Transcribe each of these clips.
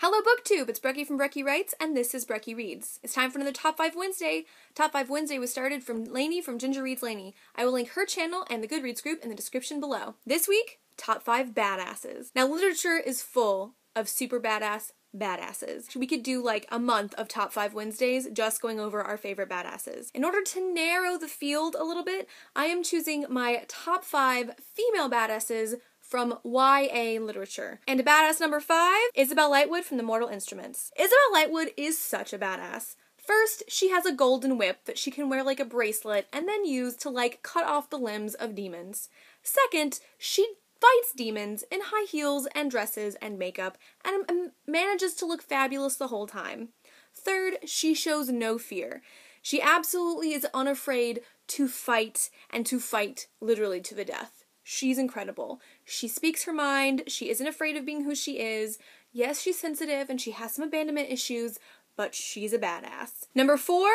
Hello BookTube, it's Brecky from Brecky Writes, and this is Brecky Reads. It's time for another Top 5 Wednesday. Top 5 Wednesday was started from Lainey from Ginger Reads Lainey. I will link her channel and the Goodreads group in the description below. This week, Top 5 Badasses. Now, literature is full of super badasses. We could do like a month of Top 5 Wednesdays just going over our favorite badasses. In order to narrow the field a little bit, I am choosing my top 5 female badasses from YA literature. And badass number 5, Isabel Lightwood from The Mortal Instruments. Isabel Lightwood is such a badass. First, she has a golden whip that she can wear like a bracelet and then use to like cut off the limbs of demons. Second, she fights demons in high heels and dresses and makeup and manages to look fabulous the whole time. Third, she shows no fear. She absolutely is unafraid to fight and to fight literally to the death. She's incredible. She speaks her mind. She isn't afraid of being who she is. Yes, she's sensitive and she has some abandonment issues, but she's a badass. Number 4,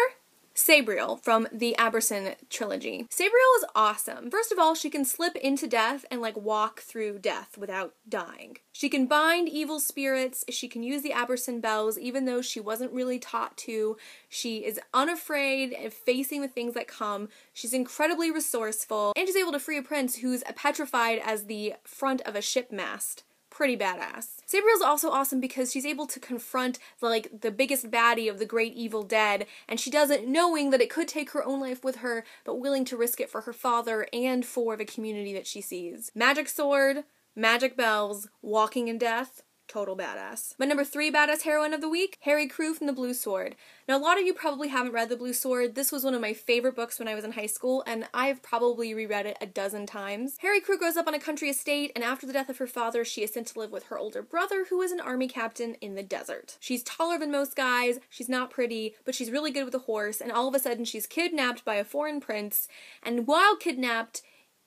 Sabriel from the Aberson trilogy. Sabriel is awesome. First of all, she can slip into death and like walk through death without dying. She can bind evil spirits. She can use the Aberson bells even though she wasn't really taught to. She is unafraid of facing the things that come. She's incredibly resourceful, and she's able to free a prince who's petrified as the front of a ship mast. Pretty badass. Sabriel's also awesome because she's able to confront the biggest baddie of the great evil dead, and she does it knowing that it could take her own life with her, but willing to risk it for her father and for the community that she sees. Magic sword, magic bells, walking in death, total badass. My number 3 badass heroine of the week, Harry Crew from The Blue Sword. Now, a lot of you probably haven't read The Blue Sword. This was one of my favorite books when I was in high school, and I've probably reread it a dozen times. Harry Crew grows up on a country estate, and after the death of her father, she is sent to live with her older brother, who is an army captain in the desert. She's taller than most guys, she's not pretty, but she's really good with a horse, and all of a sudden she's kidnapped by a foreign prince, and while kidnapped,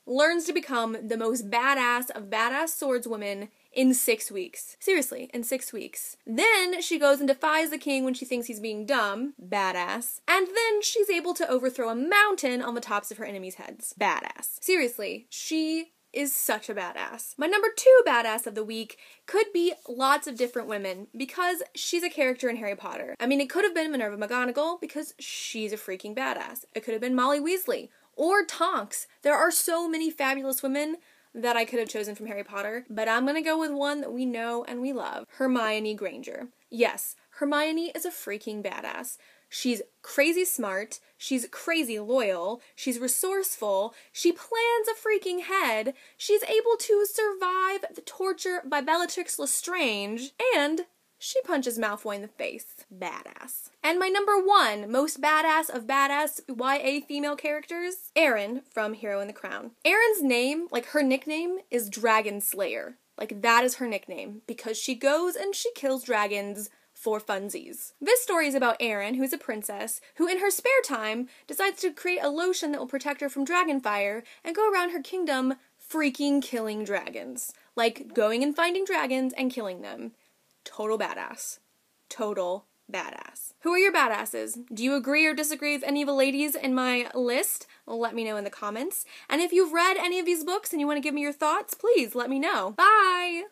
learns to become the most badass of badass swordswomen in 6 weeks. Seriously, in 6 weeks. Then she goes and defies the king when she thinks he's being dumb. Badass. And then she's able to overthrow a mountain on the tops of her enemies' heads. Badass. Seriously, she is such a badass. My number 2 badass of the week could be lots of different women because she's a character in Harry Potter. I mean, it could have been Minerva McGonagall because she's a freaking badass. It could have been Molly Weasley or Tonks. There are so many fabulous women that I could have chosen from Harry Potter, but I'm gonna go with one that we know and we love, Hermione Granger. Yes, Hermione is a freaking badass. She's crazy smart, she's crazy loyal, she's resourceful, she plans a freaking head, she's able to survive the torture by Bellatrix Lestrange, and she punches Malfoy in the face. Badass. And my number 1 most badass of badass YA female characters, Erin from Hero in the Crown. Erin's name, like her nickname, is Dragon Slayer. Like that is her nickname because she goes and she kills dragons for funsies. This story is about Erin, who is a princess, who in her spare time decides to create a lotion that will protect her from dragon fire and go around her kingdom freaking killing dragons. Like going and finding dragons and killing them. Total badass. Total badass. Who are your badasses? Do you agree or disagree with any of the ladies in my list? Let me know in the comments. And if you've read any of these books and you want to give me your thoughts, please let me know. Bye!